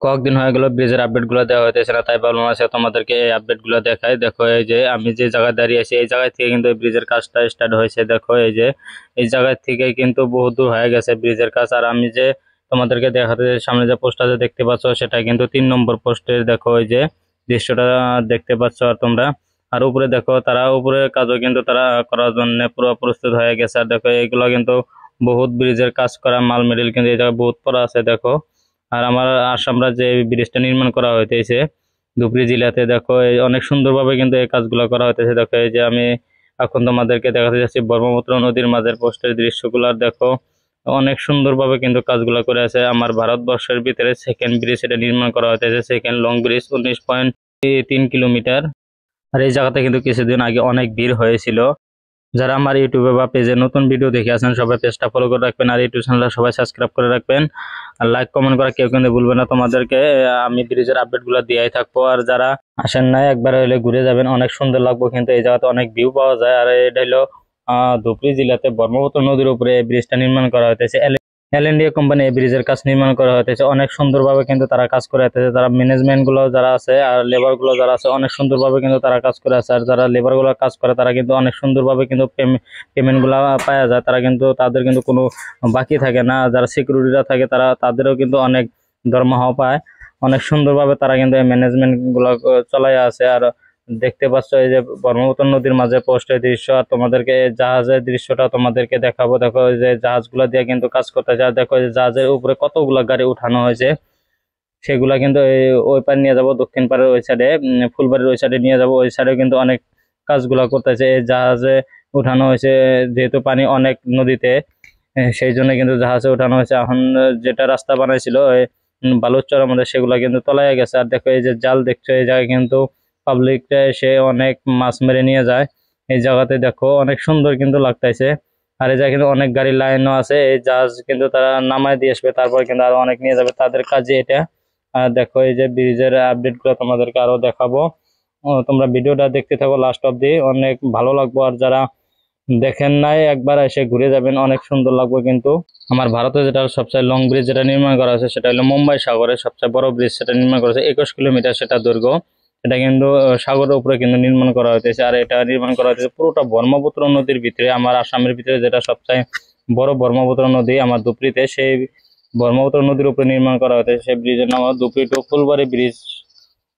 কয়েকদিন হয়ে গেল ব্রিজের আপডেট গুলো দেওয়া হইতেছে না, তাই ভাবলাম আছে তোমাদেরকে এই আপডেট গুলো দেখাই। দেখো এই যে আমি যে জায়গায় দাঁড়িয়ে আছি এই জায়গা থেকে কিন্তু ব্রিজের কাজটা স্টার্ট হয়েছে। দেখো এই যে এই জায়গা থেকে কিন্তু বহু দূর হয়ে গেছে ব্রিজের কাজ। আর আমি যে তোমাদেরকে দেখাতে সামনে যে পোস্টটা যে দেখতে পাচ্ছ সেটা কিন্তু 3 নম্বর পোস্টের। দেখো এই যে দৃশ্যটা দেখতে পাচ্ছ আর তোমরা। আর উপরে দেখো তারা উপরের কাজও কিন্তু তারা করার জন্য পুরো প্রস্তুত হয়ে গেছে। আর দেখো এগুলো কিন্তু বহুত ব্রিজের কাজ করা মাল মেটেরিয়াল কিন্তু এই জায়গায় বহুত পড়া আছে। দেখো আর আমার আসামরা যে ব্রিজটা নির্মাণ করা হইতেছে ধুবড়ী জেলাতে, দেখো এই অনেক সুন্দরভাবে কিন্তু এই কাজগুলো করা হইতেছে। দেখো এই যে আমি এখন তোমাদেরকে দেখাতে যাচ্ছি ব্রহ্মপুত্র নদীর মাঝের পোস্টের দৃশ্যগুলো। দেখো অনেক সুন্দরভাবে কিন্তু কাজগুলো করে আছে। আমার ভারতবর্ষের ভিতরে সেকেন্ড ব্রিজ এটা নির্মাণ করা হইতেছে, সেকেন্ড লং ব্রিজ 19.3 কিলোমিটার। আর এই জায়গাতে কিন্তু কিছুদিন আগে অনেক ভিড় হয়েছিল। যারা আমার ইউটিউবে বা পেজে নতুন ভিডিও দেখে আছেন সবাই পেজটা ফলো করে রাখবেন, আর ইউটিউব চ্যানেলটা সবাই সাবস্ক্রাইব করে রাখবেন। আর লাইক কমেন্ট করা কেউ কিন্তু ভুলবেন না। তোমাদেরকে আমি ব্রিজের আপডেট গুলো দিয়েই থাকবো। আর যারা আসেন নাই একবার হলে ঘুরে যাবেন, অনেক সুন্দর লাগবে কিন্তু এই জায়গাতে অনেক ভিউ পাওয়া যায়। আর এটা হলো ধুবড়ী জেলাতে ব্রহ্মপুত্র নদীর উপরে এই ব্রিজটা নির্মাণ করা হয়েছে। এল&ডি কোম্পানি এই ব্রিজের কাজ নির্মাণ করা হয়েছে। অনেক সুন্দরভাবে কিন্তু তারা কাজ করে আসতেছে। তারা ম্যানেজমেন্ট গুলো যারা আছে আর লেবার গুলো যারা আছে অনেক সুন্দরভাবে কিন্তু তারা কাজ করে আছে। আর যারা লেবার গুলো কাজ করে তারা কিন্তু অনেক সুন্দরভাবে কিন্তু পেমেন্ট গুলা পাওয়া যায়। তারা কিন্তু তাদের কিন্তু কোনো বাকি থাকে না। যারা সিকিউরিটিরা থাকে তারা তাদেরও কিন্তু অনেক দরমাহ পায়। অনেক সুন্দরভাবে তারা কিন্তু এই ম্যানেজমেন্ট গুলো চলাই আছে। আর দেখতে পাচ্ছ এই যে ব্রহ্মপুত্র নদীর মাঝে পোস্টের দৃশ্য। আর তোমাদেরকে এই জাহাজের দৃশ্যটা তোমাদেরকে দেখাবো। দেখো এই যে জাহাজগুলা দিয়ে কিন্তু কাজ করতে যায়। দেখো এই যে জাহাজের উপরে কতগুলা গাড়ি উঠানো হয়েছে, সেগুলা কিন্তু ওই পার নিয়ে যাব, দক্ষিণ পাড়ের ওই সাইডে ফুলবাড়ির ওই সাইডে নিয়ে যাব। ওই সাইডে কিন্তু অনেক কাজগুলা করতেছে। এই জাহাজে উঠানো হয়েছে যেহেতু পানি অনেক নদীতে, সেই জন্য কিন্তু জাহাজে উঠানো হয়েছে। এখন যেটা রাস্তা বানাইছিল ওই বালুচরের মধ্যে সেগুলা কিন্তু তলায় গেছে। আর দেখো এই যে জাল দেখছো এই জায়গায় কিন্তু পাবলিকটা এসে অনেক মাছ মেরে নিয়ে যায়। এই জায়গাতে দেখো অনেক সুন্দর কিন্তু লাগতেছে। আর এই জায়গায় কিন্তু অনেক গাড়ি লাইনও আছে। এই জাহাজ কিন্তু তারা নামায় দিয়ে আসবে, তারপর কিন্তু আরো অনেক নিয়ে যাবে, তাদের কাজে এটা। আর দেখো এই যে ব্রিজের আপডেট গুলো তোমাদেরকে আরো দেখাবো। তোমরা ভিডিওটা দেখতে থাকো লাস্ট অব্দি, অনেক ভালো লাগবে। আর যারা দেখেন নাই একবার এসে ঘুরে যাবেন, অনেক সুন্দর লাগবে কিন্তু। আমার ভারতে যেটা সবচেয়ে লং ব্রিজ যেটা নির্মাণ করা হয়েছে সেটা হলো মুম্বাই সাগরের সবচেয়ে বড় ব্রিজ, সেটা নির্মাণ করা হয়েছে 21 কিলোমিটার সেটা দৈর্ঘ্য। এটা কিন্তু সাগরের উপরে কিন্তু নির্মাণ করা হয়েছে। আর এটা নির্মাণ করা হয়েছে পুরোটা ব্রহ্মপুত্র নদীর ভিতরে। আমার আসামের ভিতরে যেটা সবচেয়ে বড় ব্রহ্মপুত্র নদী আমার ধুবড়ীতে, সেই ব্রহ্মপুত্র নদীর উপরে নির্মাণ করা হয়েছে সেই ব্রিজের নাম ধুবড়ী টু ফুলবাড়ি ব্রিজ।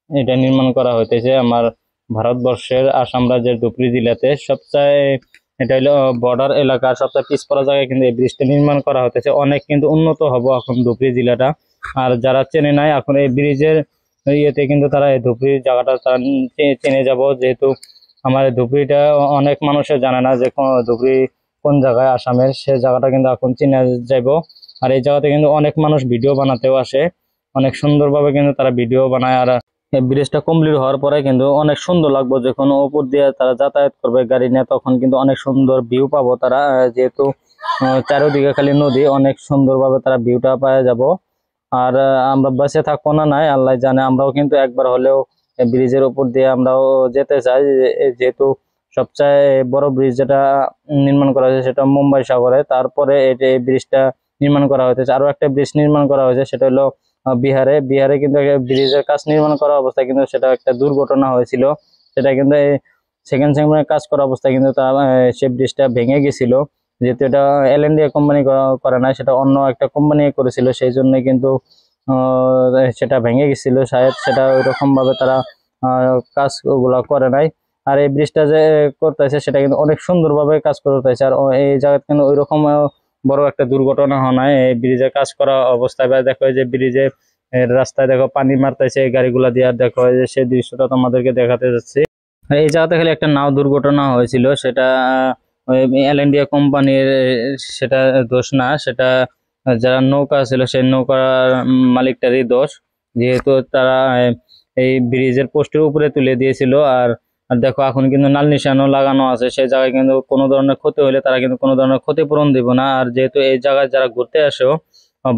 এটা নির্মাণ করা হইতেছে আমার ভারতবর্ষের আসাম রাজ্যের ধুবড়ী জেলাতে। সবচেয়ে এটা হলো বর্ডার এলাকার সবচেয়ে পিছপড়া জায়গায় কিন্তু এই ব্রিজটা নির্মাণ করা হতেছে। অনেক কিন্তু উন্নত হবো এখন ধুবড়ী জেলাটা। আর যারা চেনে নাই এখন এই ব্রিজের ইয়েতে কিন্তু তারা এই ধুবড়ী জায়গাটা তারা চেনে যাব, যেহেতু আমার এই ধুবড়ীটা অনেক মানুষের জানে না যে ধুবড়ী কোন জায়গায় আসামের, সে জায়গাটা কিন্তু এখন চিনে যাব। আর এই জায়গাতে কিন্তু অনেক মানুষ ভিডিও বানাতেও আসে, অনেক সুন্দরভাবে কিন্তু তারা ভিডিও বানায়। আর এই ব্রিজটা কমপ্লিট হওয়ার পরে কিন্তু অনেক সুন্দর লাগবে, যখন উপর দিয়ে তারা যাতায়াত করবে গাড়ি নিয়ে তখন কিন্তু অনেক সুন্দর ভিউ পাবো তারা। যেহেতু চারিদিকে খালি নদী, অনেক সুন্দরভাবে তারা ভিউটা পাওয়া যাব। আর আমরা বাসে থাকবো না নাই আল্লাহ জানে, আমরাও কিন্তু একবার হলেও ব্রিজের উপর দিয়ে আমরাও যেতে চাই। যেহেতু সবচেয়ে বড় ব্রিজ যেটা নির্মাণ করা হয়েছে সেটা মুম্বাই সাগরে, তারপরে এই ব্রিজটা নির্মাণ করা হয়েছে। আরো একটা ব্রিজ নির্মাণ করা হয়েছে সেটা হলো বিহারে। বিহারে কিন্তু ব্রিজের কাজ নির্মাণ করা অবস্থায় কিন্তু সেটা একটা দুর্ঘটনা হয়েছিল। সেটা কিন্তু সেকেন্ড সেকেন্ডের কাজ করা অবস্থায় কিন্তু সেই ব্রিজটা ভেঙে গেছিল। যেহেতু এটা এল&ডি কোম্পানি করে না, সেটা অন্য একটা কোম্পানি করেছিল, সেই জন্য কিন্তু সেটা ভেঙে গেছিল শায়দ। সেটা ওইরকম ভাবে তারা কাজ ওগুলা করে নাই। আর এই ব্রিজটা যে করতেছে সেটা কিন্তু অনেক সুন্দরভাবে কাজ করতেছে। আর এই জায়গায় কিন্তু ওইরকম বড় একটা দুর্ঘটনা হয় নাই এই ব্রিজে কাজ করা অবস্থায়। দেখো যে ব্রিজে রাস্তায় দেখো পানি মারতেছে গাড়িগুলা দিয়ে। আর দেখো যে সেই দৃশ্যটা তোমাদেরকে দেখাতে যাচ্ছি। এই জায়গাতে খালি একটা নাও দুর্ঘটনা হয়েছিল, সেটা এল&ডি কোম্পানির সেটা দোষ না, সেটা যারা নৌকা ছিল সেই নৌকার মালিকটারই দোষ। যেহেতু তারা এই ব্রিজের পোস্টের উপরে তুলে দিয়েছিল। আর দেখো এখন কিন্তু নাল নিশানও লাগানো আছে, সেই জায়গায় কিন্তু কোনো ধরনের ক্ষতি হলে তারা কিন্তু কোনো ধরনের ক্ষতিপূরণ দিব না। আর যেহেতু এই জায়গায় যারা ঘুরতে আসো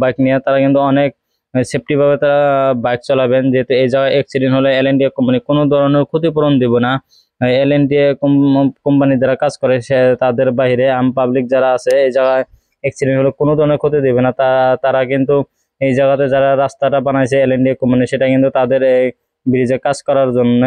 বাইক নিয়ে তারা কিন্তু অনেক সেফটি ভাবে তারা বাইক চালাবেন। যেহেতু এই জায়গায় অ্যাক্সিডেন্ট হলে এল&ডি কোম্পানি কোনো ধরনের ক্ষতিপূরণ দিব না। এল&ডি কোম্পানি যারা কাজ করে সে তাদের বাইরে আম পাবলিক যারা আছে এই জায়গায় অ্যাক্সিডেন্ট হলে কোনো ধরনের ক্ষতি দেবে না। তারা কিন্তু এই জায়গাতে যারা রাস্তাটা বানাইছে এলএনডি কোম্পানি, সেটা কিন্তু তাদের এই ব্রিজে কাজ করার জন্য